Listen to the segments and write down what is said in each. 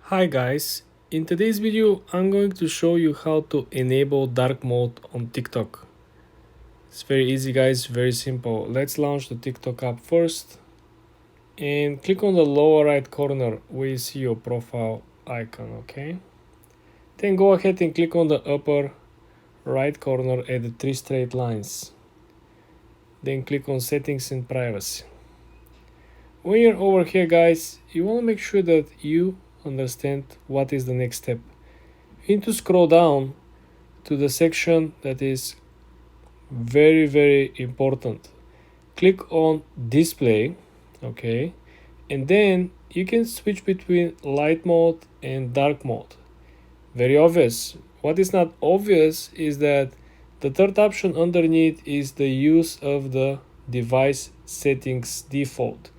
Hi guys, in today's video I'm going to show you how to enable dark mode on TikTok. It's very easy guys, very simple. Let's launch the TikTok app first and click on the lower right corner where you see your profile icon, okay? Then go ahead and click on the upper right corner at the three straight lines. Then click on settings and privacy. When you're over here guys, you want to make sure that you understand what is the next step. You need to scroll down to the section that is very important. Click on display, okay, and then you can switch between light mode and dark mode. Very obvious. What is not obvious is that the third option underneath is the use of the device settings default,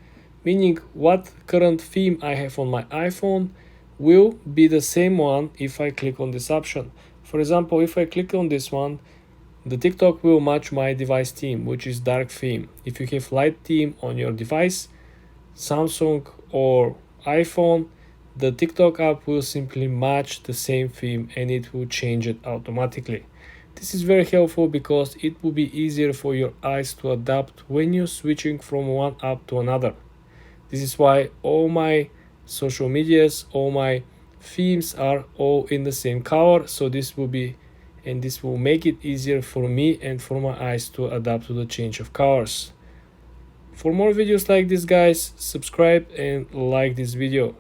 meaning what current theme I have on my iPhone will be the same one if I click on this option. For example, if I click on this one, the TikTok will match my device theme, which is dark theme. If you have light theme on your device, Samsung or iPhone, the TikTok app will simply match the same theme and it will change it automatically. This is very helpful because it will be easier for your eyes to adapt when you're switching from one app to another. This is why all my social medias, all my themes are all in the same color, so this will make it easier for me and for my eyes to adapt to the change of colors. For more videos like this guys, subscribe and like this video.